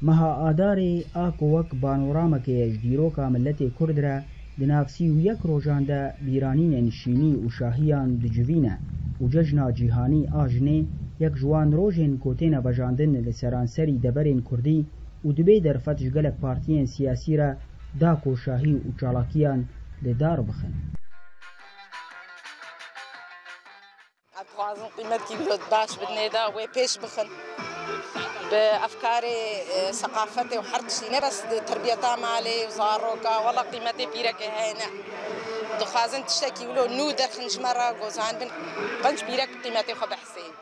مها ئادارێ ئاک وەک بانۆرامەکەیەش دیرۆکە ملەتێ کوردرە دنافسی و یەک ڕۆژاندا بیرانینە نشینی و شاهیان دجوینە و جەژنا جیهانی ئاژنێ یەک جوان ڕۆژێن کۆتێنە بەژاندن لە سەرانسەری دەبەرێن کوردی و دبێ دەرفەتش گەلک پارتیên سیاسی را داک و شاهی و چاڵاکیان لێدار بخن. خوازن قیمەتی باش بدنێدا وێ پێش بخن بأفكار ثقافته وحرد شيء بس تربيته مالي وزاروكا والله قيمتي بيرك هنا دخازن تشتكي ولو نو درخنج مرة جوزان بن قنج بيرك قيمتي خب حسين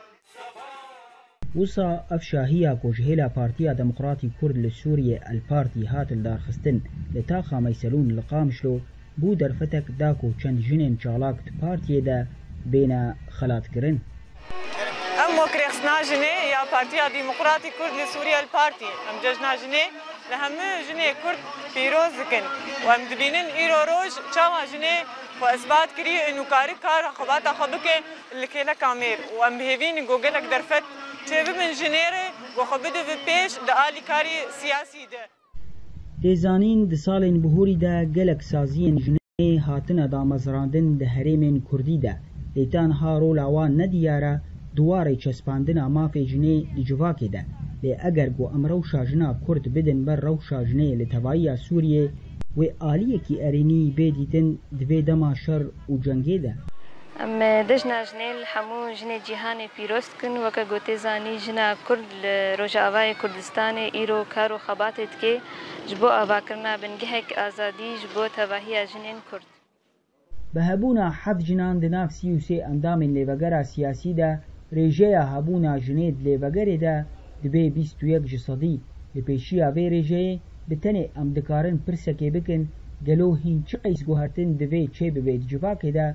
وسا افشاهيا كوجهيلا بارتيا ديمقراطي كرد لسوريا البارتي هات الدارخستن لتاخا ميسلون لقامشلو بو درفتك داكو چند جنين چالاك بارتي دا بين خلات كرن ام وكريخنا جني يا بارتيا ديمقراطي كرد لسوريا البارتي ام ججنا جني لهم جني كرد بيروز كن وام دبينن ايرو روج چاوا جني واثبات كري انه كار خبات خبك اللي كيلا كامير وام بهيفين جوجلك درفت تشيب من جنيره وخبده في بيش دالي كاري سياسي ده دزانين د سالين بهوري دا گلک سازين جني هاتنا دا مزراندن د هريمن كردي دا ليتان هارو لاوان ندياره دواري چسپاندنا مافي جني لجواكي دا لي اگر گو امرو شاجنا كرد بدن بر رو شاجني لتبايا سوريا و آلية كي اريني بيديتن دوي دما شر و جنگي دا ام دجنا جني الحمو جني جيهاني بيروست كن وكا گوتي زاني جنا كرد روجاواي كردستان ايرو كارو خباتت كي جبو آواكرنا بنگهك آزادي جبو تباهيا جنين كرد بهبونا حف جنان دناف 33 اندامن لێڤەگەرا سیاسی دا رێژەیە هەبوونا ژنێت لێڤەگەرێدا دبێ 21 جسەدی لە پێشییا vê rêjeyê bi tenê em dikarin pirsekê bikin gelo hîn çi qeys guhertin divê çê bibe di civakê de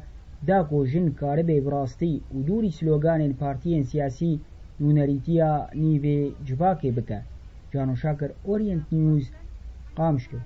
da ku jin karibe bi rastî û dûrî sloganên partiyên siyasî nûnerîtiya nîvê civakê bike. Cano Şakir, Orient News, Qamişlo.